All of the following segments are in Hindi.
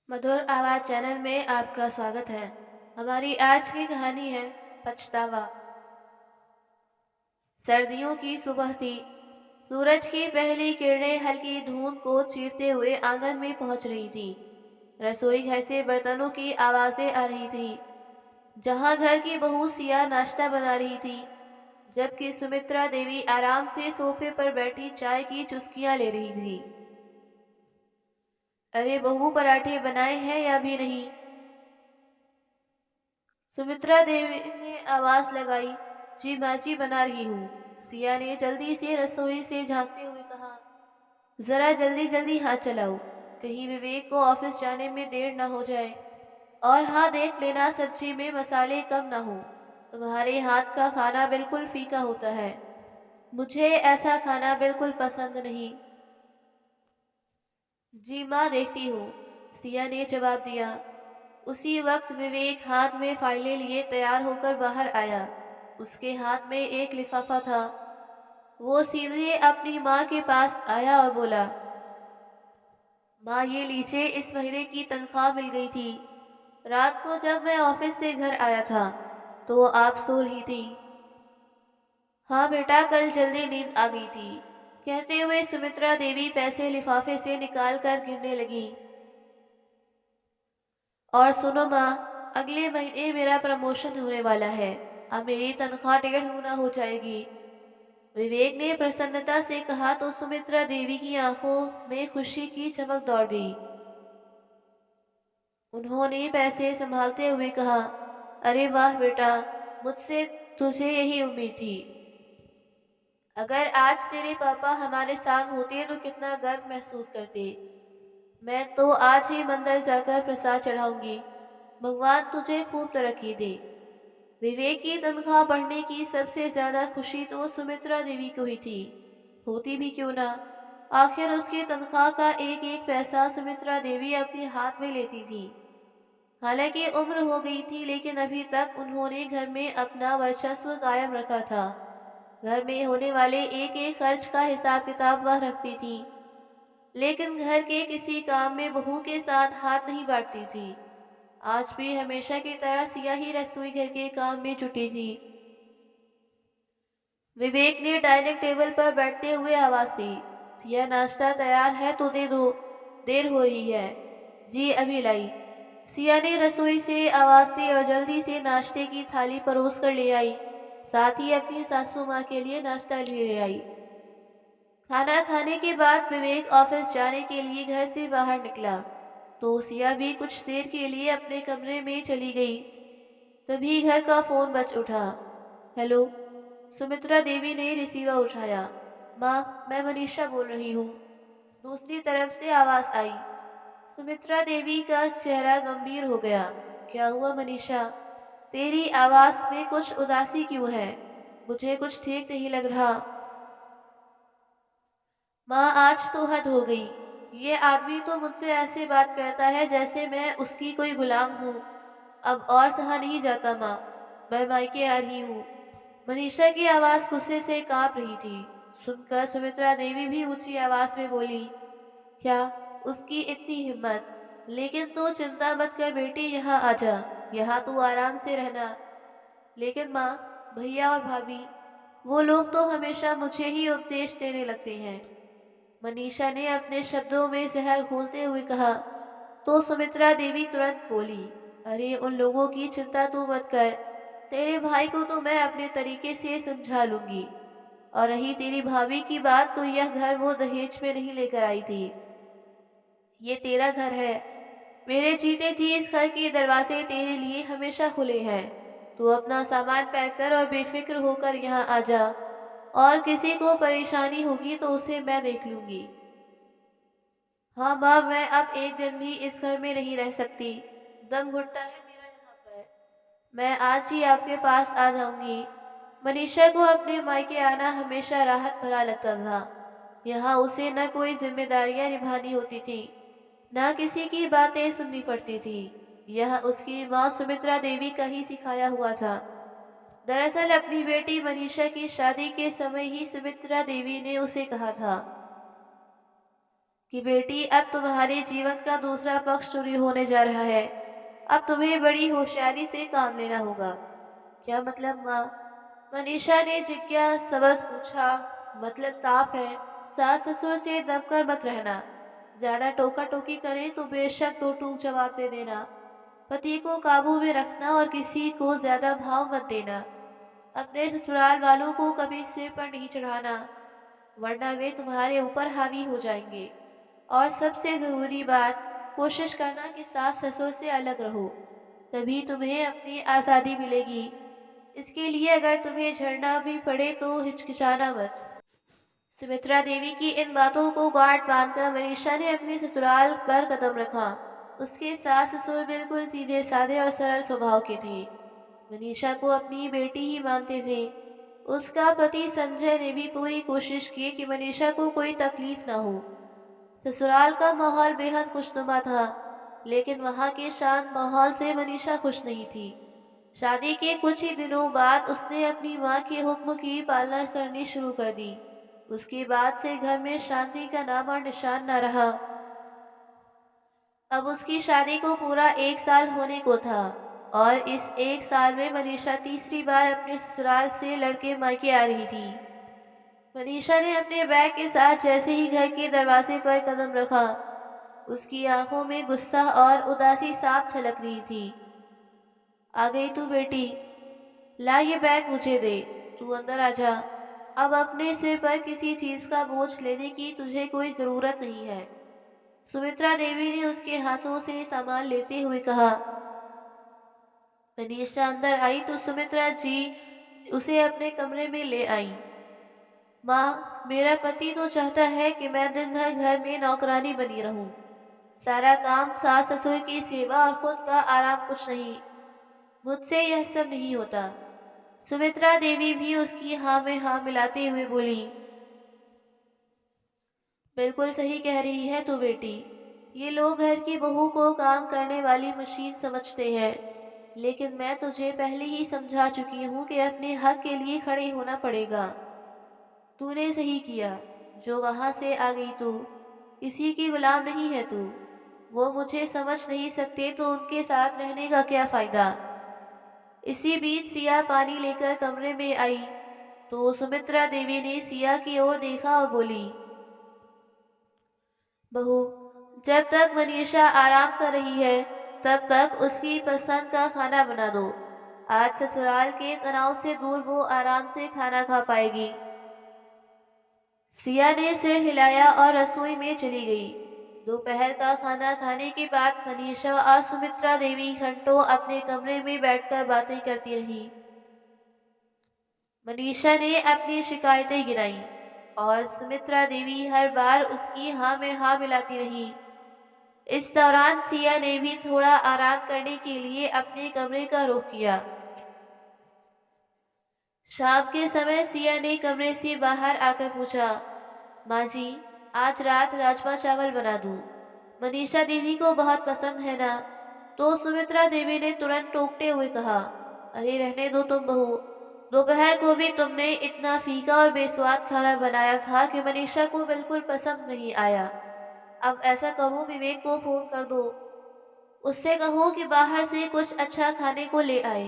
मधुर आवाज़ चैनल में आपका स्वागत है। हमारी आज की कहानी है पछतावा। सर्दियों की सुबह थी। सूरज की पहली किरणें हल्की धूप को चीरते हुए आंगन में पहुंच रही थी। रसोई घर से बर्तनों की आवाजें आ रही थी, जहां घर की बहू सिया नाश्ता बना रही थी, जबकि सुमित्रा देवी आराम से सोफे पर बैठी चाय की चुस्कियां ले रही थी। अरे बहू, पराठे बनाए हैं या भी नहीं? सुमित्रा देवी ने आवाज लगाई। जी माँ जी, बना रही हूँ, सिया ने जल्दी से रसोई से झांकते हुए कहा। जरा जल्दी जल्दी हाथ चलाओ, कहीं विवेक को ऑफिस जाने में देर न हो जाए। और हाँ, देख लेना सब्जी में मसाले कम ना हो। तुम्हारे हाथ का खाना बिल्कुल फीका होता है। मुझे ऐसा खाना बिल्कुल पसंद नहीं। जी माँ, देखती हूँ, सिया ने जवाब दिया। उसी वक्त विवेक हाथ में फाइलें लिए तैयार होकर बाहर आया। उसके हाथ में एक लिफाफा था। वो सीधे अपनी माँ के पास आया और बोला, माँ ये लीजिए, इस महीने की तनख्वाह मिल गई थी। रात को जब मैं ऑफिस से घर आया था तो आप सो रही थी। हाँ बेटा, कल जल्दी नींद आ गई थी, कहते हुए सुमित्रा देवी पैसे लिफाफे से निकाल कर गिनने लगी। और सुनो माँ, अगले महीने मेरा प्रमोशन होने वाला है। अब मेरी तनख्वाह 1.5 गुना हो जाएगी। विवेक ने प्रसन्नता से कहा तो सुमित्रा देवी की आंखों में खुशी की चमक दौड़ गई। उन्होंने पैसे संभालते हुए कहा, अरे वाह बेटा, मुझसे तुझे यही उम्मीद थी। अगर आज तेरे पापा हमारे साथ होते तो कितना गर्व महसूस करते। मैं तो आज ही मंदिर जाकर प्रसाद चढ़ाऊंगी। भगवान तुझे खूब तरक्की दे। विवेक की तनख्वाह बढ़ने की सबसे ज्यादा खुशी तो सुमित्रा देवी को ही थी। होती भी क्यों ना, आखिर उसकी तनख्वाह का एक एक पैसा सुमित्रा देवी अपने हाथ में लेती थी। हालांकि उम्र हो गई थी, लेकिन अभी तक उन्होंने घर में अपना वर्चस्व कायम रखा था। घर में होने वाले एक एक खर्च का हिसाब किताब वह रखती थी, लेकिन घर के किसी काम में बहू के साथ हाथ नहीं बांटती थी। आज भी हमेशा की तरह सिया ही रसोई घर के काम में जुटी थी। विवेक ने डाइनिंग टेबल पर बैठते हुए आवाज दी, सिया नाश्ता तैयार है तो दे दो, देर हो रही है। जी अभी लाई। सिया ने रसोई से आवाज दी और जल्दी से नाश्ते की थाली परोस कर ले आई। साथ ही अपनी सासू माँ के लिए नाश्ता भी ले आई। खाना खाने के बाद विवेक ऑफिस जाने के लिए घर से बाहर निकला तो सिया भी कुछ देर के लिए अपने कमरे में चली गई। तभी घर का फोन बज उठा। हेलो, सुमित्रा देवी ने रिसीवर उठाया। माँ, मैं मनीषा बोल रही हूँ, दूसरी तरफ से आवाज आई। सुमित्रा देवी का चेहरा गंभीर हो गया। क्या हुआ मनीषा? तेरी आवाज में कुछ उदासी क्यों है? मुझे कुछ ठीक नहीं लग रहा। माँ, आज तो हद हो गई। ये आदमी तो मुझसे ऐसे बात करता है जैसे मैं उसकी कोई गुलाम हूँ। अब और सहा नहीं जाता माँ, मैं मायके आ रही हूँ। मनीषा की आवाज गुस्से से कांप रही थी। सुनकर सुमित्रा देवी भी ऊंची आवाज में बोली, क्या उसकी इतनी हिम्मत? लेकिन तू चिंता मत कर बेटी, यहाँ आ जा, यहाँ तू आराम से रहना। लेकिन माँ, भैया और भाभी, वो लोग तो हमेशा मुझे ही उपदेश देने लगते हैं। मनीषा ने अपने शब्दों में जहर घोलते हुए कहा। तो सुमित्रा देवी तुरंत बोली, अरे उन लोगों की चिंता तू मत कर, तेरे भाई को तो मैं अपने तरीके से समझा लूंगी। और रही तेरी भाभी की बात, तो यह घर वो दहेज में नहीं लेकर आई थी। ये तेरा घर है। मेरे जीते जी इस घर के दरवाजे तेरे लिए हमेशा खुले हैं। तू अपना सामान पैक कर और बेफिक्र होकर यहाँ आ जा। और किसी को परेशानी होगी तो उसे मैं देख लूंगी। हाँ माँ, मैं अब एक दिन भी इस घर में नहीं रह सकती। दम घुटता है मेरा यहाँ पर। मैं आज ही आपके पास आ जाऊंगी। मनीषा को अपने मायके आना हमेशा राहत भरा लगता था। यहाँ उसे न कोई जिम्मेदारियां निभानी होती थी, न किसी की बातें सुननी पड़ती थी। यह उसकी माँ सुमित्रा देवी का ही सिखाया हुआ था। दरअसल अपनी बेटी मनीषा की शादी के समय ही सुमित्रा देवी ने उसे कहा था, कि बेटी अब तुम्हारे जीवन का दूसरा पक्ष शुरू होने जा रहा है। अब तुम्हें बड़ी होशियारी से काम लेना होगा। क्या मतलब माँ? मनीषा ने जिज्ञासावश पूछा। मतलब साफ है, सास ससुर से दबकर मत रहना। ज्यादा टोका टोकी करे तो बेशक दो टूक जवाब दे देना। पति को काबू में रखना और किसी को ज्यादा भाव मत देना। अपने ससुराल वालों को कभी सिर पर नहीं चढ़ाना, वरना वे तुम्हारे ऊपर हावी हो जाएंगे। और सबसे जरूरी बात, कोशिश करना कि सास ससुर से अलग रहो, तभी तुम्हें अपनी आज़ादी मिलेगी। इसके लिए अगर तुम्हें झड़ना भी पड़े तो हिचकिचाना मत। सुमित्रा देवी की इन बातों को गांठ बांधकर मनीषा ने अपने ससुराल पर कदम रखा। उसके सास ससुर बिल्कुल सीधे साधे और सरल स्वभाव के थे। मनीषा को अपनी बेटी ही मानते थे। उसका पति संजय ने भी पूरी कोशिश की कि मनीषा को कोई तकलीफ ना हो। ससुराल का माहौल बेहद खुशनुमा था, लेकिन वहाँ के शांत माहौल से मनीषा खुश नहीं थी। शादी के कुछ ही दिनों बाद उसने अपनी माँ के हुक्म की पालना करनी शुरू कर दी। उसके बाद से घर में शांति का नाम और निशान न रहा। अब उसकी शादी को पूरा 1 साल होने को था और इस 1 साल में मनीषा तीसरी बार अपने ससुराल से लड़के मायके आ रही थी। मनीषा ने अपने बैग के साथ जैसे ही घर के दरवाजे पर कदम रखा, उसकी आंखों में गुस्सा और उदासी साफ झलक रही थी। आ गई तू बेटी? ला ये बैग मुझे दे। तू अंदर आ जा। अब अपने सिर पर किसी चीज का बोझ लेने की तुझे कोई जरूरत नहीं है। सुमित्रा देवी ने उसके हाथों से सामान लेते हुए कहा। मनीषा अंदर आई तो सुमित्रा जी उसे अपने कमरे में ले आई। माँ, मेरा पति तो चाहता है कि मैं दिन भर घर में नौकरानी बनी रहूं। सारा काम सास ससुर की सेवा और खुद का आराम कुछ नहीं। मुझसे यह सब नहीं होता। सुमित्रा देवी भी उसकी हाँ में हाँ मिलाते हुए बोली। बिल्कुल सही कह रही है तू बेटी। ये लोग घर की बहू को काम करने वाली मशीन समझते हैं, लेकिन मैं तुझे पहले ही समझा चुकी हूँ कि अपने हक के लिए खड़े होना पड़ेगा। तूने सही किया जो वहां से आ गई। तू किसी की गुलाम नहीं है। तू वो मुझे समझ नहीं सकते तो उनके साथ रहने का क्या फायदा। इसी बीच सिया पानी लेकर कमरे में आई तो सुमित्रा देवी ने सिया की ओर देखा और बोली। बहू, जब तक मनीषा आराम कर रही है तब तक उसकी पसंद का खाना बना दो। आज ससुराल के तनाव से दूर वो आराम से खाना खा पाएगी। सिया ने सिर हिलाया और रसोई में चली गई। दोपहर का खाना खाने के बाद मनीषा और सुमित्रा देवी घंटों अपने कमरे में बैठकर बातें करती रही। मनीषा ने अपनी शिकायतें गिनाई और सुमित्रा देवी हर बार उसकी हाँ में हाँ मिलाती रही। इस दौरान सिया ने भी थोड़ा आराम करने के लिए अपने कमरे का रुख किया। शाम के समय सिया ने कमरे से बाहर आकर पूछा। माँ जी, आज रात राजमा चावल बना दूं? मनीषा दीदी को बहुत पसंद है ना? तो सुमित्रा देवी ने तुरंत टोकते हुए कहा। अरे रहने दो तुम बहू। दोपहर को भी तुमने इतना फीका और बेस्वाद खाना बनाया था कि मनीषा को बिल्कुल पसंद नहीं आया। अब ऐसा करो, विवेक को फोन कर दो। उससे कहो कि बाहर से कुछ अच्छा खाने को ले आए।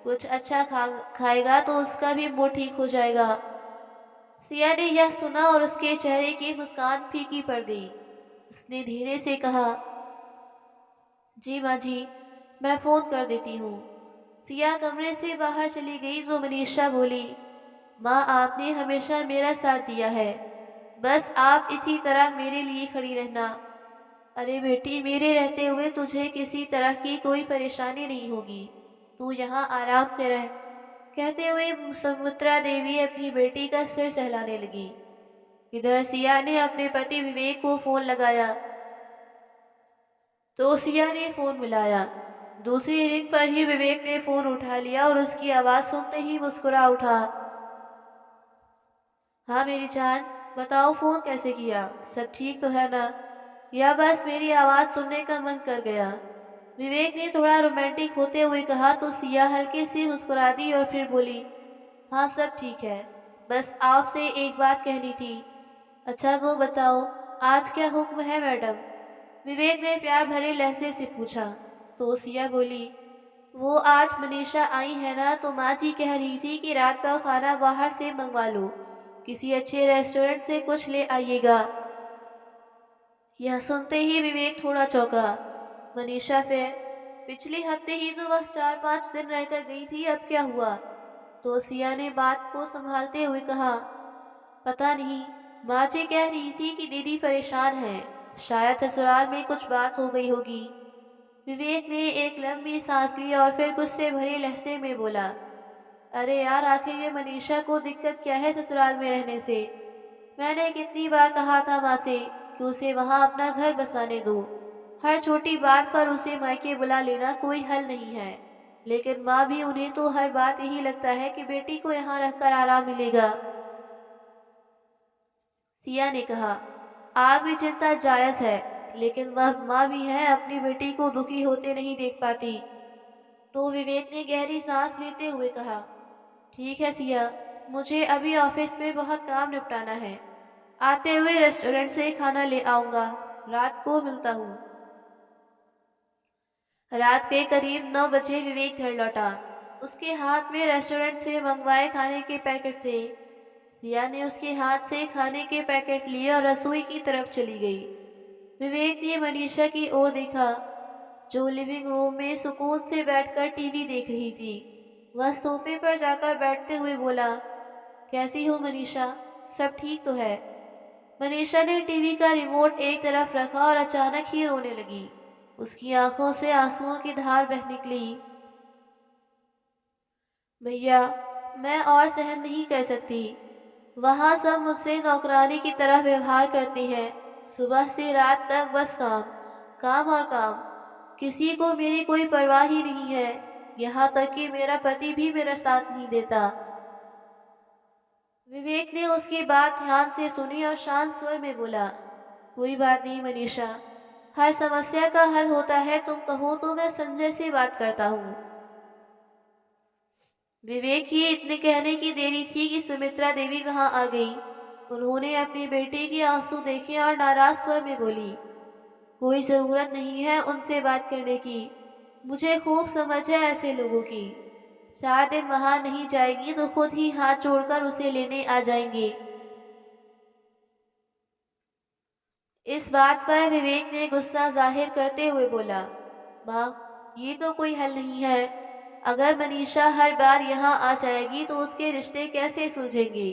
कुछ अच्छा खाएगा तो उसका भी मूड ठीक हो जाएगा। सिया ने यह सुना और उसके चेहरे की मुस्कान फीकी पड़ गई। उसने धीरे से कहा। जी माँ जी, मैं फोन कर देती हूँ। सिया कमरे से बाहर चली गई तो मनीषा बोली। माँ, आपने हमेशा मेरा साथ दिया है, बस आप इसी तरह मेरे लिए खड़ी रहना। अरे बेटी, मेरे रहते हुए तुझे किसी तरह की कोई परेशानी नहीं होगी। तू यहाँ आराम से रह। कहते हुए सुमित्रा देवी अपनी बेटी का सिर सहलाने लगी। इधर सिया ने अपने पति विवेक को फोन लगाया तो सिया ने फोन मिलाया। दूसरी रिंग पर ही विवेक ने फोन उठा लिया और उसकी आवाज सुनते ही मुस्कुरा उठा। हाँ मेरी जान, बताओ फोन कैसे किया? सब ठीक तो है ना? या बस मेरी आवाज सुनने का मन कर गया? विवेक ने थोड़ा रोमांटिक होते हुए कहा तो सिया हल्की सी मुस्कुरा दी और फिर बोली। हाँ सब ठीक है, बस आपसे एक बात कहनी थी। अच्छा तो बताओ, आज क्या हुक्म है मैडम? विवेक ने प्यार भरे लहजे से पूछा। तो सिया बोली, वो आज मनीषा आई है ना, तो माँ जी कह रही थी कि रात का खाना बाहर से मंगवा लो, किसी अच्छे रेस्टोरेंट से कुछ ले आइएगा। यह सुनते ही विवेक थोड़ा चौंका। मनीषा फिर? पिछले हफ्ते ही तो वह 4-5 दिन रहकर गई थी, अब क्या हुआ? तो सिया ने बात को संभालते हुए कहा, पता नहीं, माँ जी कह रही थी कि दीदी परेशान है, शायद ससुराल में कुछ बात हो गई होगी। विवेक ने एक लंबी सांस ली और फिर गुस्से भरे लहजे में बोला, अरे यार, आखिर ये मनीषा को दिक्कत क्या है ससुराल में रहने से? मैंने कितनी बार कहा था माँ से कि उसे वहाँ अपना घर बसाने दो। हर छोटी बात पर उसे मायके बुला लेना कोई हल नहीं है। लेकिन माँ भी, उन्हें तो हर बात यही लगता है कि बेटी को यहाँ रहकर आराम मिलेगा। सिया ने कहा, आपकी चिंता जायज है, लेकिन वह माँ भी है, अपनी बेटी को दुखी होते नहीं देख पाती। तो विवेक ने गहरी सांस लेते हुए कहा, ठीक है सिया, मुझे अभी ऑफिस में बहुत काम निपटाना है, आते हुए रेस्टोरेंट से खाना ले आऊंगा, रात को मिलता हूँ। रात के करीब 9 बजे विवेक घर लौटा। उसके हाथ में रेस्टोरेंट से मंगवाए खाने के पैकेट थे। सिया ने उसके हाथ से खाने के पैकेट लिए और रसोई की तरफ चली गई। विवेक ने मनीषा की ओर देखा, जो लिविंग रूम में सुकून से बैठकर टीवी देख रही थी। वह सोफे पर जाकर बैठते हुए बोला, कैसी हो मनीषा, सब ठीक तो है? मनीषा ने टीवी का रिमोट एक तरफ रखा और अचानक ही रोने लगी। उसकी आंखों से आंसुओं की धार बह निकली। भैया, मैं और सहन नहीं कर सकती। वहाँ सब मुझसे नौकरानी की तरह व्यवहार करते हैं। सुबह से रात तक बस काम, काम और काम। किसी को मेरी कोई परवाह ही नहीं है। यहाँ तक कि मेरा पति भी मेरा साथ नहीं देता। विवेक ने उसकी बात ध्यान से सुनी और शांत स्वर में बोला, कोई बात नहीं मनीषा, हर समस्या का हल होता है, तुम कहो तो मैं संजय से बात करता हूँ। विवेक ही इतने कहने की देरी थी कि सुमित्रा देवी वहां आ गई। उन्होंने अपनी बेटी के आंसू देखे और नाराज स्वर में बोली, कोई जरूरत नहीं है उनसे बात करने की। मुझे खूब समझ है ऐसे लोगों की। 4 दिन वहां नहीं जाएगी तो खुद ही हाथ जोड़कर उसे लेने आ जाएंगे। इस बात पर विवेक ने गुस्सा जाहिर करते हुए बोला, माँ, ये तो कोई हल नहीं है। अगर मनीषा हर बार यहाँ आ जाएगी तो उसके रिश्ते कैसे सुलझेंगे?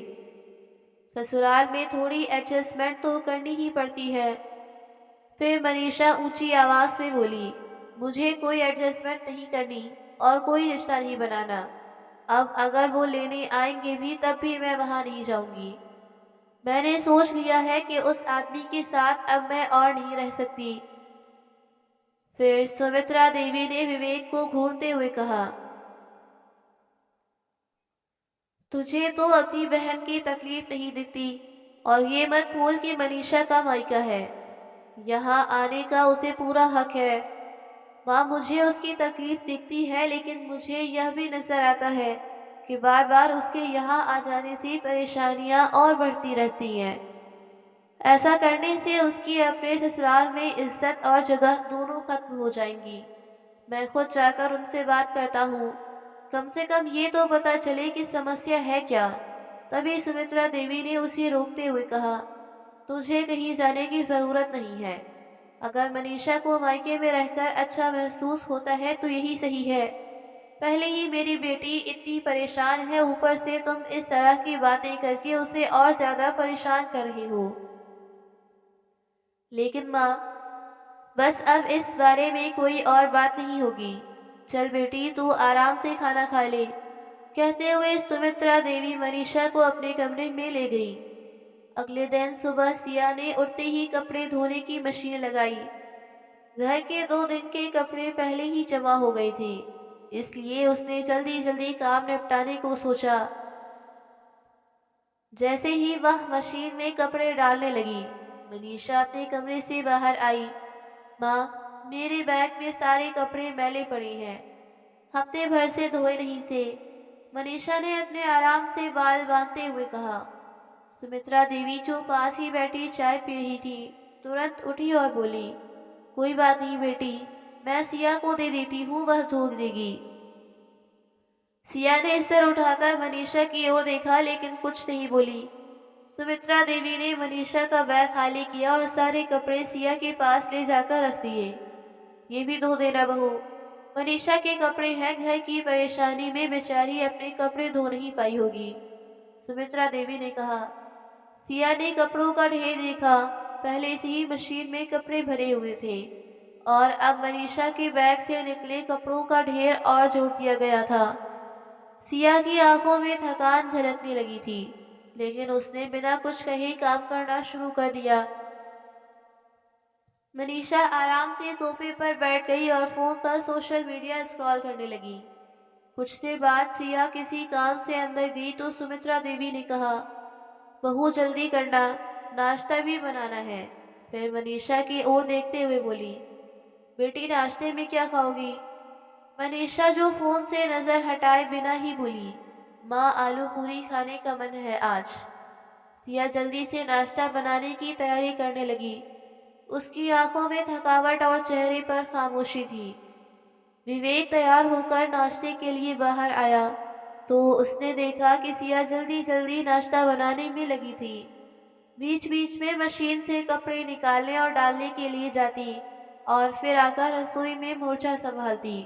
ससुराल में थोड़ी एडजस्टमेंट तो करनी ही पड़ती है। फिर मनीषा ऊंची आवाज में बोली, मुझे कोई एडजस्टमेंट नहीं करनी और कोई रिश्ता नहीं बनाना। अब अगर वो लेने आएंगे भी तब भी मैं वहां नहीं जाऊंगी। मैंने सोच लिया है कि उस आदमी के साथ अब मैं और नहीं रह सकती। फिर सुमित्रा देवी ने विवेक को घूरते हुए कहा, तुझे तो अपनी बहन की तकलीफ नहीं दिखती, और ये मत भूल कि मनीषा का मायका है। यहाँ आने का उसे पूरा हक है। माँ, मुझे उसकी तकलीफ दिखती है, लेकिन मुझे यह भी नजर आता है कि बार बार उसके यहाँ आ जाने से परेशानियाँ और बढ़ती रहती हैं। ऐसा करने से उसकी अपने ससुराल में इज्जत और जगह दोनों खत्म हो जाएंगी। मैं खुद जाकर उनसे बात करता हूँ, कम से कम ये तो पता चले कि समस्या है क्या। तभी सुमित्रा देवी ने उसे रोकते हुए कहा, तुझे कहीं जाने की जरूरत नहीं है। अगर मनीषा को मायके में रहकर अच्छा महसूस होता है तो यही सही है। पहले ही मेरी बेटी इतनी परेशान है, ऊपर से तुम इस तरह की बातें करके उसे और ज्यादा परेशान कर रही हो। लेकिन माँ, बस अब इस बारे में कोई और बात नहीं होगी। चल बेटी, तू आराम से खाना खा ले। कहते हुए सुमित्रा देवी मनीषा को अपने कमरे में ले गई। अगले दिन सुबह सिया ने उठते ही कपड़े धोने की मशीन लगाई। घर के 2 दिन के कपड़े पहले ही जमा हो गए थे, इसलिए उसने जल्दी जल्दी काम निपटाने को सोचा। जैसे ही वह मशीन में कपड़े डालने लगी, मनीषा अपने कमरे से बाहर आई। माँ, मेरे बैग में सारे कपड़े मैले पड़े हैं, हफ्ते भर से धोए नहीं थे। मनीषा ने अपने आराम से बाल बांधते हुए कहा। सुमित्रा देवी जो पास ही बैठी चाय पी रही थी, तुरंत उठी और बोली, कोई बात नहीं बेटी, मैं सिया को दे देती हूँ, वह धो देगी। सिया ने सिर उठाकर मनीषा की ओर देखा लेकिन कुछ नहीं बोली। सुमित्रा देवी ने मनीषा का बैग खाली किया और सारे कपड़े सिया के पास ले जाकर रख दिए। ये भी धो देना बहू, मनीषा के कपड़े हैं, घर की परेशानी में बेचारी अपने कपड़े धो नहीं पाई होगी, सुमित्रा देवी ने कहा। सिया ने कपड़ों का ढेर देखा। पहले से ही मशीन में कपड़े भरे हुए थे और अब मनीषा के बैग से निकले कपड़ों का ढेर और जोड़ दिया गया था। सिया की आंखों में थकान झलकने लगी थी, लेकिन उसने बिना कुछ कहे काम करना शुरू कर दिया। मनीषा आराम से सोफे पर बैठ गई और फोन पर सोशल मीडिया स्क्रॉल करने लगी। कुछ देर बाद सिया किसी काम से अंदर गई तो सुमित्रा देवी ने कहा, बहू जल्दी करना, नाश्ता भी बनाना है। फिर मनीषा की ओर देखते हुए बोली, बेटी नाश्ते में क्या खाओगी? मनीषा जो फोन से नजर हटाए बिना ही बोली, माँ आलू पूरी खाने का मन है आज। सिया जल्दी से नाश्ता बनाने की तैयारी करने लगी। उसकी आंखों में थकावट और चेहरे पर खामोशी थी। विवेक तैयार होकर नाश्ते के लिए बाहर आया तो उसने देखा कि सिया जल्दी जल्दी नाश्ता बनाने में लगी थी। बीच बीच में मशीन से कपड़े निकालने और डालने के लिए जाती और फिर आकर रसोई में मोर्चा संभालती।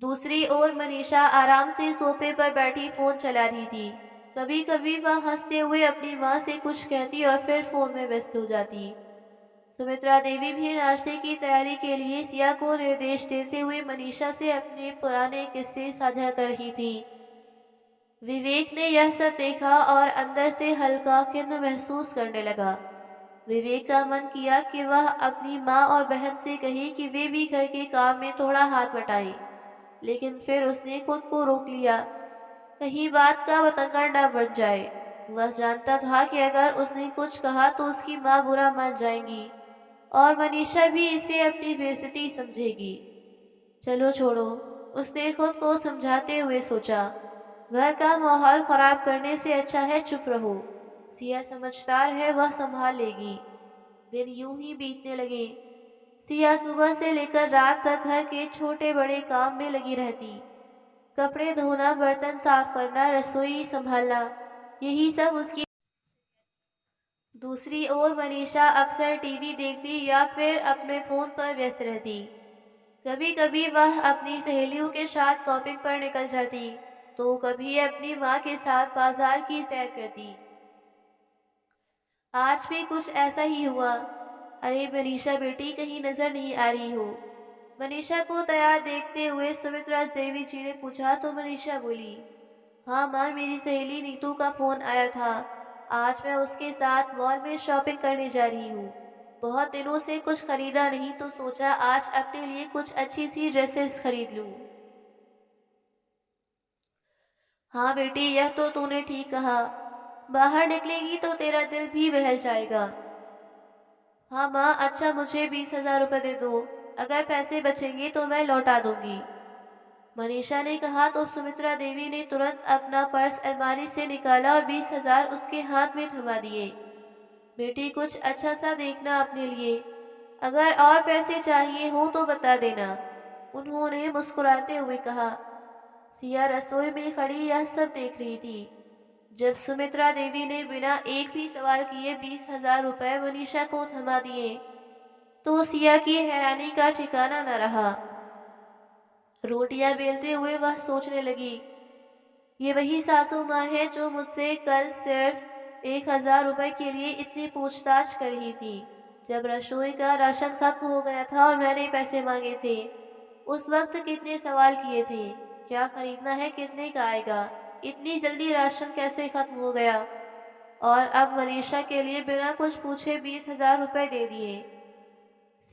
दूसरी ओर मनीषा आराम से सोफे पर बैठी फोन चला रही थी। कभी कभी वह हंसते हुए अपनी माँ से कुछ कहती और फिर फोन में व्यस्त हो जाती। सुमित्रा देवी भी नाश्ते की तैयारी के लिए सिया को निर्देश देते हुए मनीषा से अपने पुराने किस्से साझा कर रही थी। विवेक ने यह सब देखा और अंदर से हल्का खिन्न महसूस करने लगा। विवेक का मन किया कि वह अपनी माँ और बहन से कहे कि वे भी घर के काम में थोड़ा हाथ बटाएं, लेकिन फिर उसने खुद को रोक लिया, कहीं बात का बतंगड़ न बन जाए। वह जानता था कि अगर उसने कुछ कहा तो उसकी माँ बुरा मान जाएंगी और मनीषा भी इसे अपनी बेइज्जती समझेगी। चलो छोड़ो, उसने खुद को समझाते हुए सोचा, घर का माहौल खराब करने से अच्छा है चुप रहो। सिया समझदार है, वह संभाल लेगी। दिन यूं ही बीतने लगे। सिया सुबह से लेकर रात तक घर के छोटे बड़े काम में लगी रहती। कपड़े धोना, बर्तन साफ करना, रसोई संभालना, यही सब उसकी। दूसरी ओर मनीषा अक्सर टीवी देखती या फिर अपने फोन पर व्यस्त रहती। कभी कभी वह अपनी सहेलियों के साथ शॉपिंग पर निकल जाती तो कभी अपनी माँ के साथ बाजार की सैर करती। आज भी कुछ ऐसा ही हुआ। अरे मनीषा बेटी, कहीं नजर नहीं आ रही हो? मनीषा को तैयार देखते हुए सुमित्रा देवी जी ने पूछा तो मनीषा बोली, हाँ माँ, मेरी सहेली नीतू का फोन आया था। आज मैं उसके साथ मॉल में शॉपिंग करने जा रही हूँ। बहुत दिनों से कुछ खरीदा नहीं तो सोचा आज अपने लिए कुछ अच्छी सी ड्रेसेस खरीद लूँ। हाँ बेटी, यह तो तूने ठीक कहा। बाहर निकलेगी तो तेरा दिल भी बहल जाएगा। हाँ माँ, अच्छा मुझे 20,000 रुपये दे दो। अगर पैसे बचेंगे तो मैं लौटा दूंगी। मनीषा ने कहा तो सुमित्रा देवी ने तुरंत अपना पर्स अलमारी से निकाला और 20,000 उसके हाथ में थमा दिए। बेटी, कुछ अच्छा सा देखना अपने लिए। अगर और पैसे चाहिए हो तो बता देना, उन्होंने मुस्कुराते हुए कहा। सिया रसोई में खड़ी यह सब देख रही थी। जब सुमित्रा देवी ने बिना एक भी सवाल किए 20,000 रुपये मनीषा को थमा दिए तो सिया की हैरानी का ठिकाना न रहा। रोटियां बेलते हुए वह सोचने लगी, ये वही सासू माँ है जो मुझसे कल सिर्फ 1,000 रुपये के लिए इतनी पूछताछ कर रही थी। जब रसोई का राशन खत्म हो गया था और मैंने पैसे मांगे थे, उस वक्त कितने सवाल किए थे, क्या खरीदना है, कितने का आएगा, इतनी जल्दी राशन कैसे खत्म हो गया, और अब मनीषा के लिए बिना कुछ पूछे 20,000 रुपये दे दिए।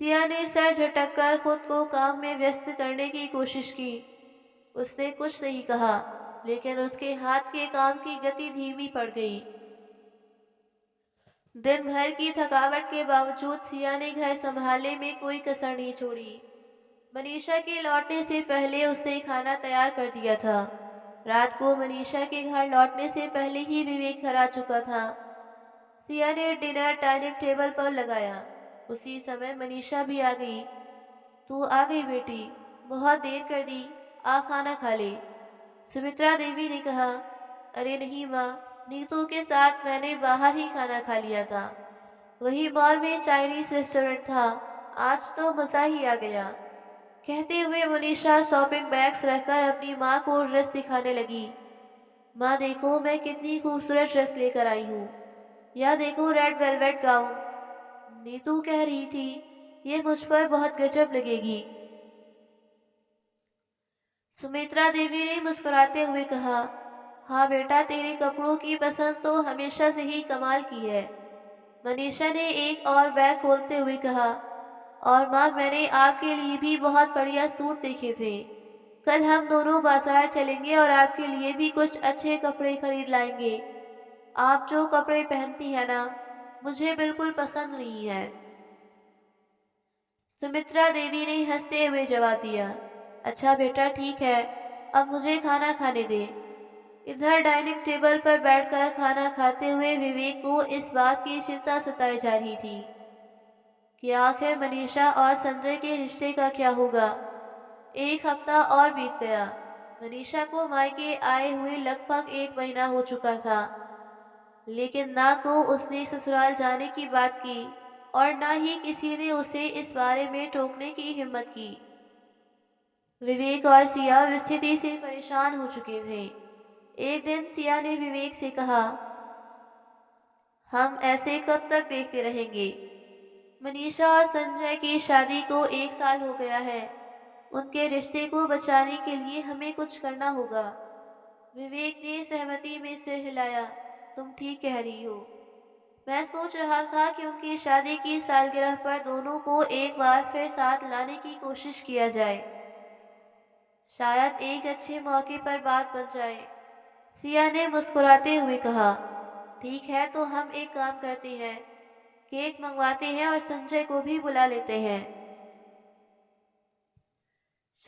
सिया ने सर झटक कर खुद को काम में व्यस्त करने की कोशिश की। उसने कुछ नहीं कहा, लेकिन उसके हाथ के काम की गति धीमी पड़ गई। दिन भर की थकावट के बावजूद सिया ने घर संभालने में कोई कसर नहीं छोड़ी। मनीषा के लौटने से पहले उसने खाना तैयार कर दिया था। रात को मनीषा के घर लौटने से पहले ही विवेक घर आ चुका था। सिया ने डिनर डाइनिंग टेबल पर लगाया। उसी समय मनीषा भी आ गई। तू आ गई बेटी, बहुत देर कर दी, आ खाना खा ले। सुमित्रा देवी ने कहा। अरे नहीं माँ, नीतू के साथ मैंने बाहर ही खाना खा लिया था। वही मॉल में चाइनीज रेस्टोरेंट था। आज तो मजा ही आ गया। कहते हुए मनीषा शॉपिंग बैग्स रखकर अपनी माँ को ड्रेस दिखाने लगी। माँ देखो मैं कितनी खूबसूरत ड्रेस लेकर आई हूँ। यह देखो रेड वेलवेट गाउन। नीतू कह रही थी ये मुझ पर बहुत गजब लगेगी। सुमित्रा देवी ने मुस्कुराते हुए कहा, हाँ बेटा, तेरे कपड़ों की पसंद तो हमेशा से ही कमाल की है। मनीषा ने एक और बैग खोलते हुए कहा, और माँ मैंने आपके लिए भी बहुत बढ़िया सूट देखे थे। कल हम दोनों बाजार चलेंगे और आपके लिए भी कुछ अच्छे कपड़े खरीद लाएंगे। आप जो कपड़े पहनती है ना, मुझे बिल्कुल पसंद नहीं है। सुमित्रा देवी ने हंसते हुए जवाब दिया, अच्छा बेटा ठीक है, अब मुझे खाना खाने दे। इधर डाइनिंग टेबल पर बैठकर खाना खाते हुए विवेक को इस बात की चिंता सताई जा रही थी कि आखिर मनीषा और संजय के रिश्ते का क्या होगा। एक हफ्ता और बीत गया। मनीषा को मायके आए हुए लगभग 1 महीना हो चुका था, लेकिन ना तो उसने ससुराल जाने की बात की और ना ही किसी ने उसे इस बारे में टोकने की हिम्मत की। विवेक और सिया स्थिति से परेशान हो चुके थे। एक दिन सिया ने विवेक से कहा, हम ऐसे कब तक देखते रहेंगे? मनीषा और संजय की शादी को 1 साल हो गया है। उनके रिश्ते को बचाने के लिए हमें कुछ करना होगा। विवेक ने सहमति में सिर हिलाया। तुम ठीक कह रही हो। मैं सोच रहा था कि उनकी शादी की सालगिरह पर दोनों को एक बार फिर साथ लाने की कोशिश किया जाए। शायद एक अच्छे मौके पर बात बन जाए। सिया ने मुस्कुराते हुए कहा, ठीक है तो हम एक काम करते हैं, केक मंगवाते हैं और संजय को भी बुला लेते हैं।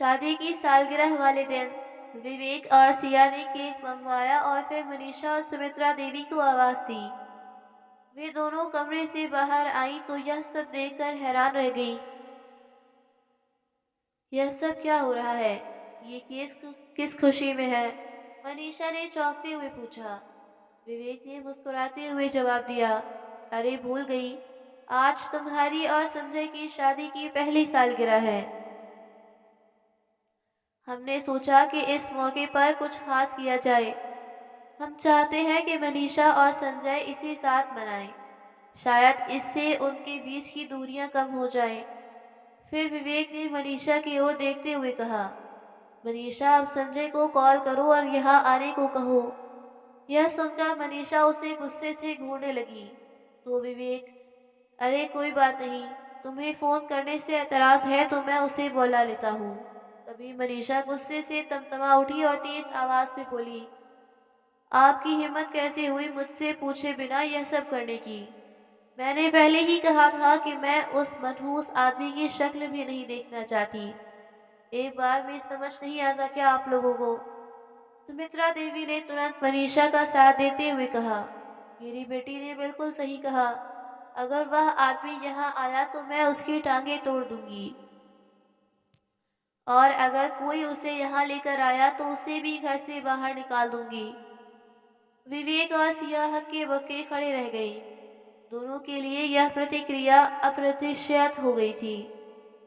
शादी की सालगिरह वाले दिन विवेक और सिया ने केक मंगवाया और फिर मनीषा और सुमित्रा देवी को आवाज दी। वे दोनों कमरे से बाहर आई तो यह सब देखकर हैरान रह गई। यह सब क्या हो रहा है? ये केस किस खुशी में है? मनीषा ने चौंकते हुए पूछा। विवेक ने मुस्कुराते हुए जवाब दिया, अरे भूल गई, आज तुम्हारी और संजय की शादी की पहली सालगिरह है। हमने सोचा कि इस मौके पर कुछ खास किया जाए। हम चाहते हैं कि मनीषा और संजय इसे साथ मनाएं। शायद इससे उनके बीच की दूरियां कम हो जाएं। फिर विवेक ने मनीषा की ओर देखते हुए कहा, मनीषा अब संजय को कॉल करो और यहाँ आने को कहो। यह सुनकर मनीषा उसे गुस्से से घूरने लगी तो विवेक, अरे कोई बात नहीं, तुम्हें फोन करने से एतराज है तो मैं उसे बुला लेता हूँ। तभी मनीषा गुस्से से तमतमा उठी और तेज आवाज में बोली, आपकी हिम्मत कैसे हुई मुझसे पूछे बिना यह सब करने की? मैंने पहले ही कहा था कि मैं उस मनहूस आदमी की शक्ल भी नहीं देखना चाहती। एक बार में समझ नहीं आता क्या आप लोगों को? सुमित्रा देवी ने तुरंत मनीषा का साथ देते हुए कहा, मेरी बेटी ने बिल्कुल सही कहा। अगर वह आदमी यहाँ आया तो मैं उसकी टांगे तोड़ दूंगी, और अगर कोई उसे यहाँ लेकर आया तो उसे भी घर से बाहर निकाल दूंगी। विवेक और सिया हक्के बक्के खड़े रह गए। दोनों के लिए यह प्रतिक्रिया अप्रत्याशित हो गई थी।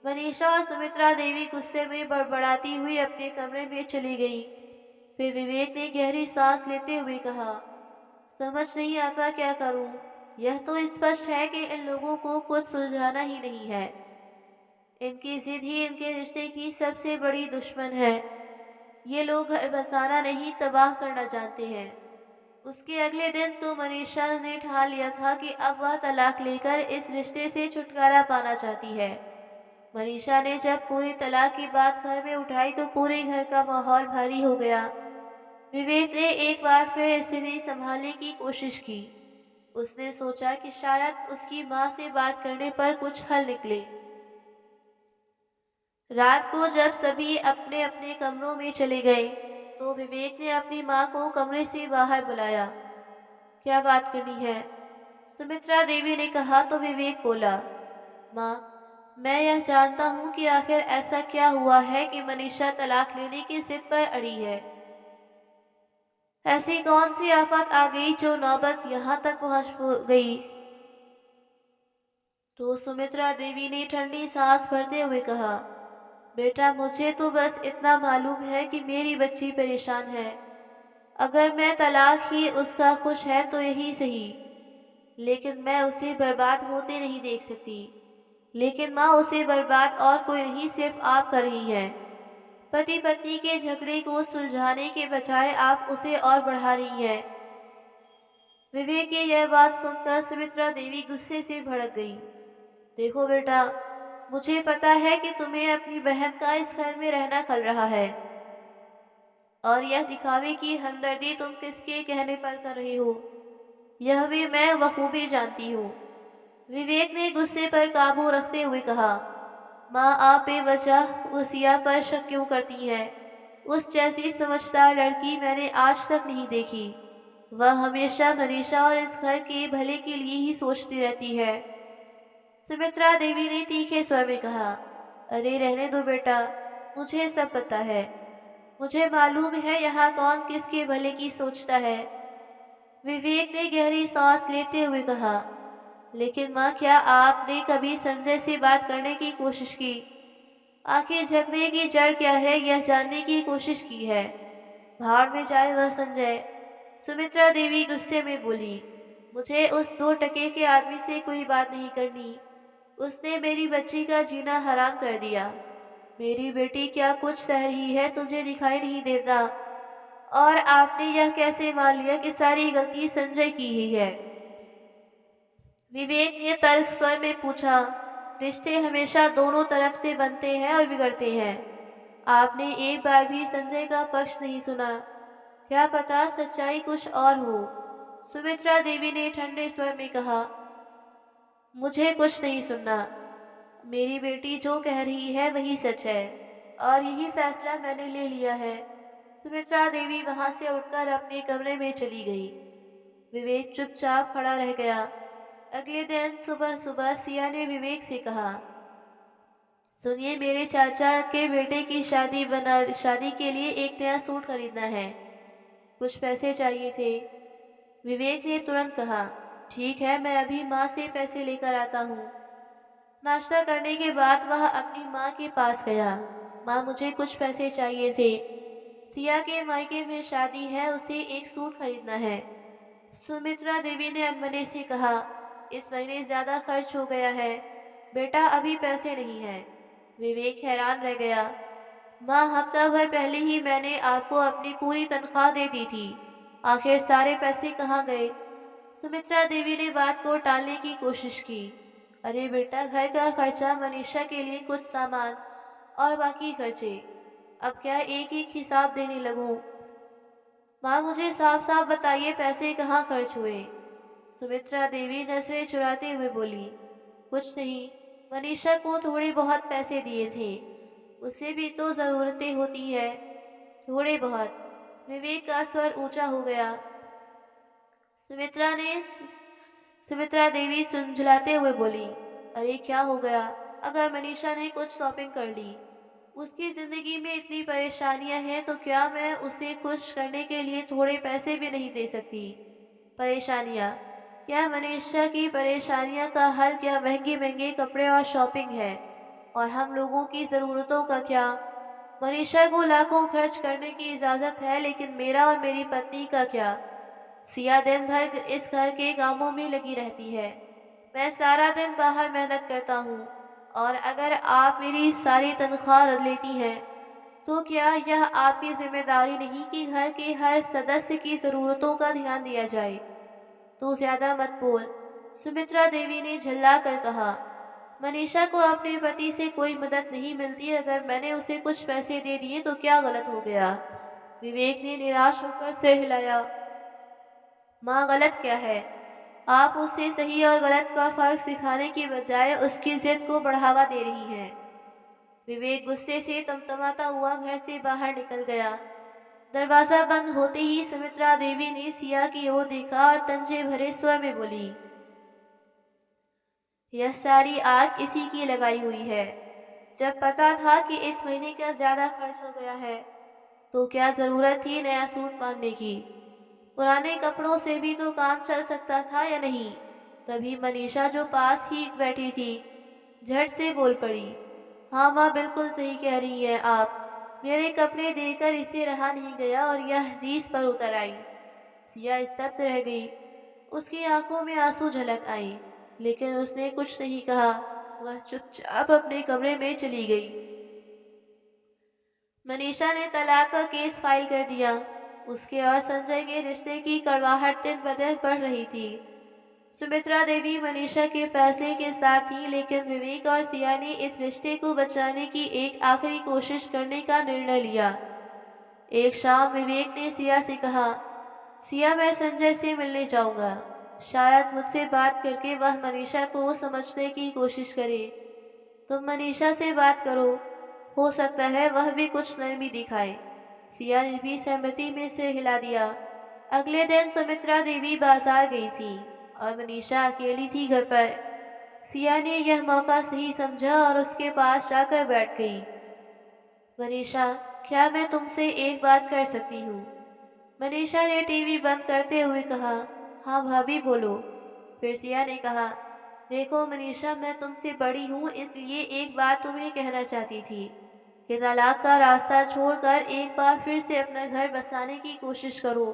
मनीषा और सुमित्रा देवी गुस्से में बड़बड़ाती हुई अपने कमरे में चली गई। फिर विवेक ने गहरी सांस लेते हुए कहा, समझ नहीं आता क्या करूं। यह तो स्पष्ट है कि इन लोगों को कुछ सुलझाना ही नहीं है। इनकी जिद ही इनके रिश्ते की सबसे बड़ी दुश्मन है। ये लोग घर बसाना नहीं, तबाह करना जानते हैं। उसके अगले दिन तो मनीषा ने ठान लिया था कि अब वह तलाक लेकर इस रिश्ते से छुटकारा पाना चाहती है। मनीषा ने जब पूरी तलाक की बात घर में उठाई तो पूरे घर का माहौल भारी हो गया। विवेक ने एक बार फिर स्थिति संभालने की कोशिश की। उसने सोचा कि शायद उसकी माँ से बात करने पर कुछ हल निकले। रात को जब सभी अपने अपने कमरों में चले गए तो विवेक ने अपनी माँ को कमरे से बाहर बुलाया। क्या बात करनी है? सुमित्रा देवी ने कहा तो विवेक बोला, माँ, मैं यह जानता हूँ कि आखिर ऐसा क्या हुआ है कि मनीषा तलाक लेने की जिद पर अड़ी है। ऐसी कौन सी आफत आ गई जो नौबत यहाँ तक पहुँच गई? तो सुमित्रा देवी ने ठंडी सांस भरते हुए कहा, बेटा, मुझे तो बस इतना मालूम है कि मेरी बच्ची परेशान है। अगर मैं तलाक ही उसका खुश है तो यही सही, लेकिन मैं उसे बर्बाद होते नहीं देख सकती। लेकिन माँ, उसे बर्बाद और कोई नहीं, सिर्फ आप कर रही हैं। पति पत्नी के झगड़े को सुलझाने के बजाय आप उसे और बढ़ा रही हैं। विवेक की यह बात सुनकर सुमित्रा देवी गुस्से से भड़क गई। देखो बेटा, मुझे पता है कि तुम्हें अपनी बहन का इस घर में रहना खल रहा है, और यह दिखावे की हमदर्दी तुम किसके कहने पर कर रही हो, यह भी मैं बखूबी जानती हूँ। विवेक ने गुस्से पर काबू रखते हुए कहा, माँ, आप बेवजह उसिया पर शक क्यों करती हैं? उस जैसी समझदार लड़की मैंने आज तक नहीं देखी। वह हमेशा मनीषा और इस घर के भले के लिए ही सोचती रहती है। सुमित्रा देवी ने तीखे स्वर में कहा, अरे रहने दो बेटा, मुझे सब पता है। मुझे मालूम है यहाँ कौन किसके भले की सोचता है। विवेक ने गहरी सांस लेते हुए कहा, लेकिन माँ, क्या आपने कभी संजय से बात करने की कोशिश की? आखिर झगड़े की जड़ क्या है, यह जानने की कोशिश की है? भाड़ में जाए वह संजय। सुमित्रा देवी गुस्से में बोली, मुझे उस 2 टके के आदमी से कोई बात नहीं करनी। उसने मेरी बच्ची का जीना हराम कर दिया। मेरी बेटी क्या कुछ सह रही है, तुझे दिखाई नहीं देता? और आपने यह कैसे मान लिया कि सारी गलती संजय की ही है? विवेक ने तल्ख स्वर में पूछा, रिश्ते हमेशा दोनों तरफ से बनते हैं और बिगड़ते हैं। आपने एक बार भी संजय का पक्ष नहीं सुना। क्या पता सच्चाई कुछ और हो। सुमित्रा देवी ने ठंडे स्वर में कहा, मुझे कुछ नहीं सुनना। मेरी बेटी जो कह रही है वही सच है, और यही फैसला मैंने ले लिया है। सुमित्रा देवी वहां से उठकर अपने कमरे में चली गई। विवेक चुपचाप खड़ा रह गया। अगले दिन सुबह सुबह सिया ने विवेक से कहा, सुनिए, मेरे चाचा के बेटे की शादी के लिए एक नया सूट खरीदना है। कुछ पैसे चाहिए थे। विवेक ने तुरंत कहा, ठीक है, मैं अभी माँ से पैसे लेकर आता हूँ। नाश्ता करने के बाद वह अपनी माँ के पास गया। माँ, मुझे कुछ पैसे चाहिए थे। सिया के मायके में शादी है, उसे एक सूट खरीदना है। सुमित्रा देवी ने अनमने से कहा, इस महीने ज्यादा खर्च हो गया है बेटा, अभी पैसे नहीं हैं। विवेक हैरान रह गया। माँ, हफ्ता भर पहले ही मैंने आपको अपनी पूरी तनख्वाह दे दी थी। आखिर सारे पैसे कहाँ गए? सुमित्रा देवी ने बात को टालने की कोशिश की। अरे बेटा, घर का खर्चा, मनीषा के लिए कुछ सामान और बाकी खर्चे, अब क्या एक एक हिसाब देने लगूं? माँ, मुझे साफ साफ बताइए, पैसे कहाँ खर्च हुए? सुमित्रा देवी नजरें चुराते हुए बोली, कुछ नहीं, मनीषा को थोड़े बहुत पैसे दिए थे। उसे भी तो जरूरतें होती है। थोड़े बहुत। विवेक का स्वर ऊंचा हो गया। सुमित्रा ने सुमित्रा देवी झुंझलाते हुए बोली, अरे क्या हो गया? अगर मनीषा ने कुछ शॉपिंग कर ली, उसकी जिंदगी में इतनी परेशानियां हैं, तो क्या मैं उसे खुश करने के लिए थोड़े पैसे भी नहीं दे सकती? परेशानियां? क्या मनीषा की परेशानियां का हल क्या महंगे महंगे कपड़े और शॉपिंग है? और हम लोगों की ज़रूरतों का क्या? मनीषा को लाखों खर्च करने की इजाज़त है, लेकिन मेरा और मेरी पत्नी का क्या? सिया दिन भर इस घर के कामों में लगी रहती है। मैं सारा दिन बाहर मेहनत करता हूँ, और अगर आप मेरी सारी तनख्वाह लेती हैं, तो क्या यह आपकी जिम्मेदारी नहीं कि घर के हर सदस्य की ज़रूरतों का ध्यान दिया जाए? तू ज्यादा मत बोल, सुमित्रा देवी ने झल्ला कर कहा। मनीषा को अपने पति से कोई मदद नहीं मिलती। अगर मैंने उसे कुछ पैसे दे दिए तो क्या गलत हो गया? विवेक ने निराश होकर सिर हिलाया। माँ, गलत क्या है? आप उसे सही और गलत का फर्क सिखाने की बजाय उसकी जिद को बढ़ावा दे रही हैं। विवेक गुस्से से तमतमाता हुआ घर से बाहर निकल गया। दरवाजा बंद होते ही सुमित्रा देवी ने सिया की ओर देखा और तंजे भरे स्वर में बोली, यह सारी आग इसी की लगाई हुई है। जब पता था कि इस महीने का ज्यादा खर्च हो गया है तो क्या जरूरत थी नया सूट मांगने की। पुराने कपड़ों से भी तो काम चल सकता था या नहीं। तभी मनीषा जो पास ही बैठी थी झट से बोल पड़ी, हाँ माँ, बिल्कुल सही कह रही हैं आप। मेरे कपड़े देकर इसे रहा नहीं गया और यह रीस पर उतर आई। सिया स्तब्ध रह गई। उसकी आंखों में आंसू झलक आई, लेकिन उसने कुछ नहीं कहा। वह चुपचाप अपने कमरे में चली गई। मनीषा ने तलाक का केस फाइल कर दिया। उसके और संजय के रिश्ते की कड़वाहट दिन ब दिन बढ़ रही थी। सुमित्रा देवी मनीषा के फैसले के साथ थी, लेकिन विवेक और सिया ने इस रिश्ते को बचाने की एक आखिरी कोशिश करने का निर्णय लिया। एक शाम विवेक ने सिया से कहा, सिया, मैं संजय से मिलने जाऊंगा। शायद मुझसे बात करके वह मनीषा को समझने की कोशिश करे। तुम मनीषा से बात करो, हो सकता है वह भी कुछ नरमी दिखाए। सिया ने भी सहमति में सिर हिला दिया। अगले दिन सुमित्रा देवी बाजार गई थी और मनीषा अकेली थी घर पर। सिया ने यह मौका सही समझा और उसके पास जाकर बैठ गई। मनीषा, क्या मैं तुमसे एक बात कर सकती हूँ? मनीषा ने टीवी बंद करते हुए कहा, हाँ भाभी, बोलो। फिर सिया ने कहा, देखो मनीषा, मैं तुमसे बड़ी हूँ, इसलिए एक बात तुम्हें कहना चाहती थी कि तलाक का रास्ता छोड़कर एक बार फिर से अपना घर बसाने की कोशिश करो।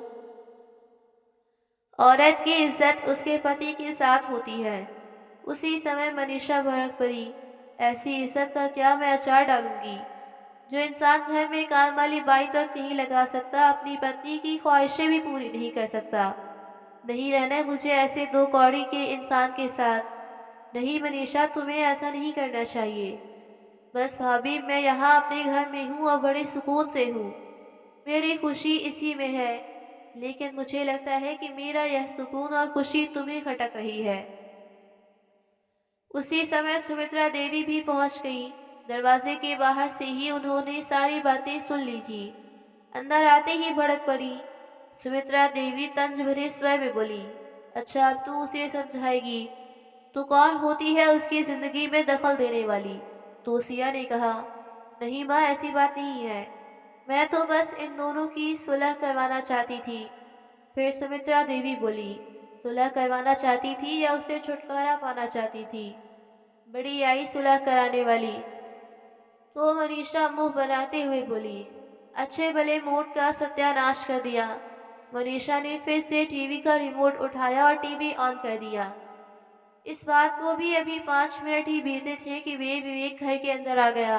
औरत की इज्जत उसके पति के साथ होती है। उसी समय मनीषा भड़क पड़ी, ऐसी इज्जत का क्या मैं अचार डालूंगी? जो इंसान घर में काम वाली बाई तक नहीं लगा सकता, अपनी पत्नी की ख्वाहिशें भी पूरी नहीं कर सकता। नहीं रहना मुझे ऐसे दो कौड़ी के इंसान के साथ। नहीं मनीषा, तुम्हें ऐसा नहीं करना चाहिए। बस भाभी, मैं यहाँ अपने घर में हूँ और बड़े सुकून से हूँ। मेरी खुशी इसी में है, लेकिन मुझे लगता है कि मेरा यह सुकून और खुशी तुम्हें खटक रही है। उसी समय सुमित्रा देवी भी पहुंच गई। दरवाजे के बाहर से ही उन्होंने सारी बातें सुन ली थी। अंदर आते ही भड़क पड़ी। सुमित्रा देवी तंज भरे स्वर में बोली, अच्छा, अब तू उसे समझाएगी? तू कौन होती है उसकी जिंदगी में दखल देने वाली? तो सिया ने कहा, नहीं माँ, ऐसी बात नहीं है। मैं तो बस इन दोनों की सुलह करवाना चाहती थी। फिर सुमित्रा देवी बोली, सुलह करवाना चाहती थी या उससे छुटकारा पाना चाहती थी? बड़ी आई सुलह कराने वाली। तो मनीषा मुंह बनाते हुए बोली, अच्छे भले मूड का सत्यानाश कर दिया। मनीषा ने फिर से टीवी का रिमोट उठाया और टीवी ऑन कर दिया। इस बात को भी अभी 5 मिनट ही बीते थे कि विवेक घर के अंदर आ गया।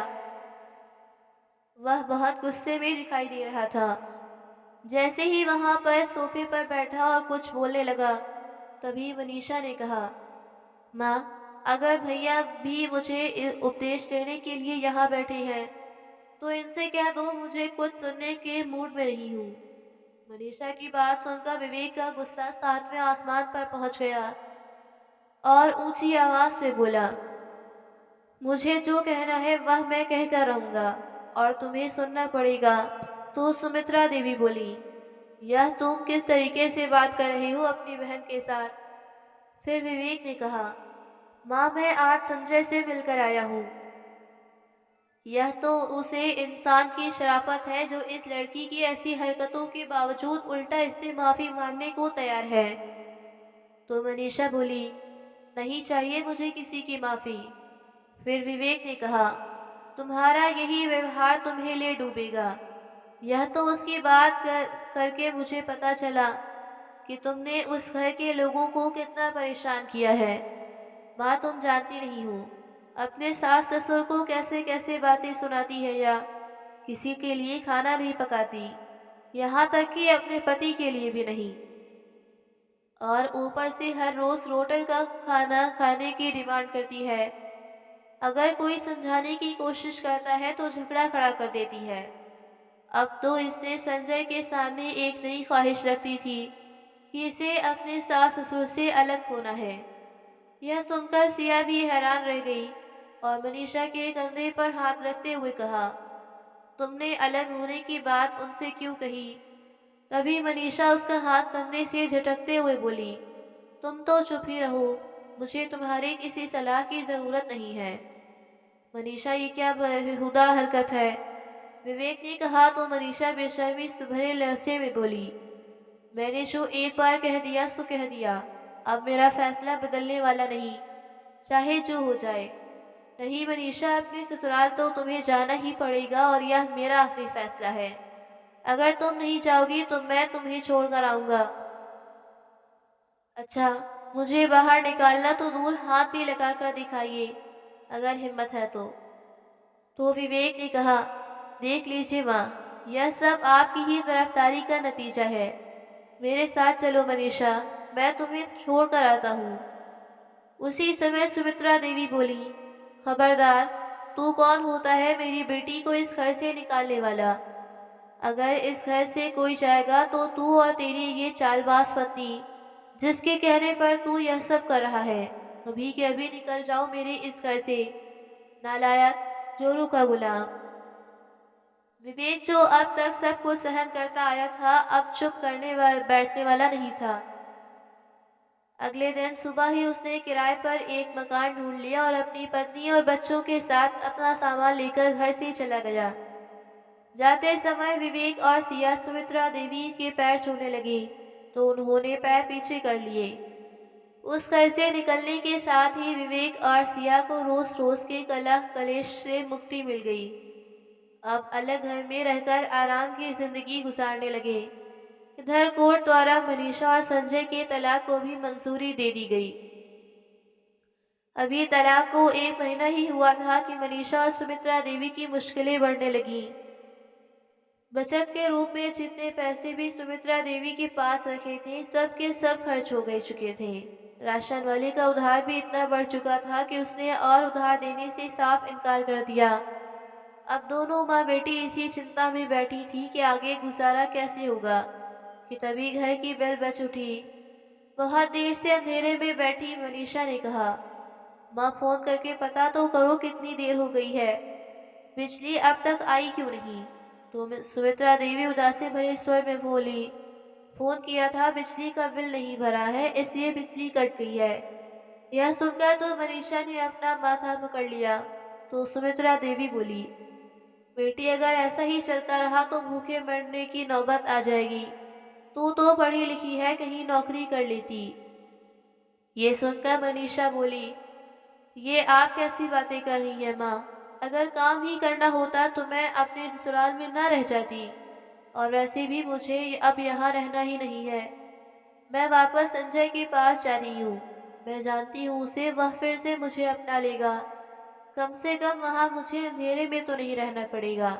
वह बहुत गुस्से में दिखाई दे रहा था। जैसे ही वहां पर सोफे पर बैठा और कुछ बोलने लगा, तभी मनीषा ने कहा, माँ, अगर भैया भी मुझे उपदेश देने के लिए यहाँ बैठे हैं तो इनसे कह दो मुझे कुछ सुनने के मूड में नहीं हूँ। मनीषा की बात सुनकर विवेक का गुस्सा 7वें आसमान पर पहुंच गया और ऊंची आवाज में बोला, मुझे जो कहना है वह मैं कहकर रहूंगा और तुम्हें सुनना पड़ेगा। तो सुमित्रा देवी बोली, यह तुम किस तरीके से बात कर रहे हो अपनी बहन के साथ? फिर विवेक ने कहा, माँ, मैं आज संजय से मिलकर आया हूँ। यह तो उसे इंसान की शराफत है जो इस लड़की की ऐसी हरकतों के बावजूद उल्टा इससे माफी मांगने को तैयार है। तो मनीषा बोली, नहीं चाहिए मुझे किसी की माफी। फिर विवेक ने कहा, तुम्हारा यही व्यवहार तुम्हें ले डूबेगा। यह तो उसकी बात करके मुझे पता चला कि तुमने उस घर के लोगों को कितना परेशान किया है। माँ, तुम जानती नहीं हो अपने सास ससुर को कैसे कैसे बातें सुनाती है, या किसी के लिए खाना नहीं पकाती, यहाँ तक कि अपने पति के लिए भी नहीं। और ऊपर से हर रोज होटल का खाना खाने की डिमांड करती है। अगर कोई समझाने की कोशिश करता है तो झगड़ा खड़ा कर देती है। अब तो इसने संजय के सामने एक नई ख्वाहिश रखती थी कि इसे अपने सास ससुर से अलग होना है। यह सुनकर सिया भी हैरान रह गई और मनीषा के कंधे पर हाथ रखते हुए कहा, तुमने अलग होने की बात उनसे क्यों कही? तभी मनीषा उसका हाथ कंधे से झटकते हुए बोली, तुम तो चुप ही रहो, मुझे तुम्हारी किसी सलाह की ज़रूरत नहीं है। मनीषा, ये क्या बेहुदा हरकत है? विवेक ने कहा तो मनीषा बेशर्मी से भरे लहजे में बोली, मैंने जो एक बार कह दिया सो कह दिया। अब मेरा फैसला बदलने वाला नहीं, चाहे जो हो जाए। नहीं मनीषा, अपने ससुराल तो तुम्हें जाना ही पड़ेगा और यह मेरा आखिरी फैसला है। अगर तुम नहीं जाओगी तो मैं तुम्हें छोड़कर आऊंगा। अच्छा, मुझे बाहर निकालना तो दूर, हाथ भी लगाकर दिखाइए अगर हिम्मत है तो विवेक ने कहा, देख लीजिए माँ, यह सब आपकी ही तरफदारी का नतीजा है। मेरे साथ चलो मनीषा, मैं तुम्हें छोड़ कर आता हूँ। उसी समय सुमित्रा देवी बोली, खबरदार, तू कौन होता है मेरी बेटी को इस घर से निकालने वाला? अगर इस घर से कोई जाएगा तो तू और तेरी ये चालबाज पत्नी, जिसके कहने पर तू यह सब कर रहा है, अभी के अभी निकल जाओ मेरे इस घर से। नालायक, जोरू का गुलाम। विवेक, जो अब तक सब कुछ सहन करता आया था, अब चुप करने बैठने वाला नहीं था। अगले दिन सुबह ही उसने किराए पर एक मकान ढूंढ लिया और अपनी पत्नी और बच्चों के साथ अपना सामान लेकर घर से चला गया। जाते समय विवेक और सिया सुमित्रा देवी के पैर छूने लगे तो उन्होंने पैर पीछे कर लिए। उस घर से निकलने के साथ ही विवेक और सिया को रोज रोज के कलह कलेश से मुक्ति मिल गई। अब अलग घर में रहकर आराम की जिंदगी गुजारने लगे। इधर कोर्ट द्वारा मनीषा और संजय के तलाक को भी मंजूरी दे दी गई। अभी तलाक को 1 महीना ही हुआ था कि मनीषा और सुमित्रा देवी की मुश्किलें बढ़ने लगी। बचत के रूप में जितने पैसे भी सुमित्रा देवी के पास रखे थे, सब के सब खर्च हो गए चुके थे। राशन वाले का उधार भी इतना बढ़ चुका था कि उसने और उधार देने से साफ इनकार कर दिया। अब दोनों माँ बेटी इसी चिंता में बैठी थी कि आगे गुजारा कैसे होगा कि तभी घर की बेल बज उठी। बहुत देर से अंधेरे में बैठी मनीषा ने कहा, माँ, फोन करके पता तो करो कितनी देर हो गई है, बिजली अब तक आई क्यों नहीं? तो सुमित्रा देवी उदासी भरे स्वर में बोली, फोन किया था, बिजली का बिल नहीं भरा है इसलिए बिजली कट गई है। यह सुनकर तो मनीषा ने अपना माथा पकड़ लिया। तो सुमित्रा देवी बोली, बेटी, अगर ऐसा ही चलता रहा तो भूखे मरने की नौबत आ जाएगी। तू तो पढ़ी लिखी है, कहीं नौकरी कर लेती। ये सुनकर मनीषा बोली, ये आप कैसी बातें कर रही हैं माँ? अगर काम ही करना होता तो मैं अपने ससुराल में न रह जाती, और वैसे भी मुझे अब यहाँ रहना ही नहीं है। मैं वापस संजय के पास जा रही हूँ। मैं जानती हूँ उसे, वह फिर से मुझे अपना लेगा। कम से कम वहाँ मुझे अंधेरे में तो नहीं रहना पड़ेगा।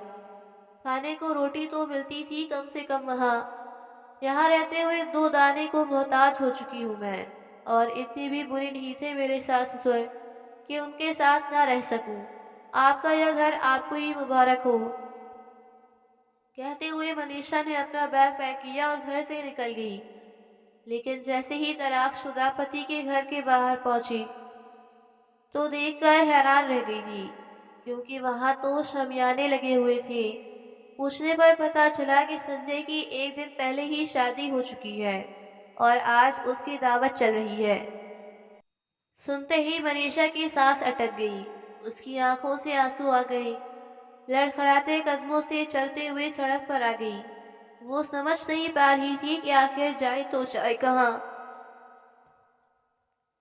खाने को रोटी तो मिलती थी कम से कम वहाँ। यहाँ रहते हुए 2 दाने को मोहताज हो चुकी हूँ मैं, और इतनी भी बुरी नहीं थे मेरे सास ससुर कि उनके साथ ना रह सकूं। आपका यह घर आपको ही मुबारक हो। कहते हुए मनीषा ने अपना बैग पैक किया और घर से निकल गई। लेकिन जैसे ही तलाकशुदा पति के घर के बाहर पहुंची तो देखकर हैरान रह गई थी, क्योंकि वहां तो शमियाने लगे हुए थे। पूछने पर पता चला कि संजय की 1 दिन पहले ही शादी हो चुकी है और आज उसकी दावत चल रही है। सुनते ही मनीषा की सांस अटक गई, उसकी आंखों से आंसू आ गए। लड़खड़ाते कदमों से चलते हुए सड़क पर आ गई। वो समझ नहीं पा रही थी कि आखिर जाए तो जाए कहाँ।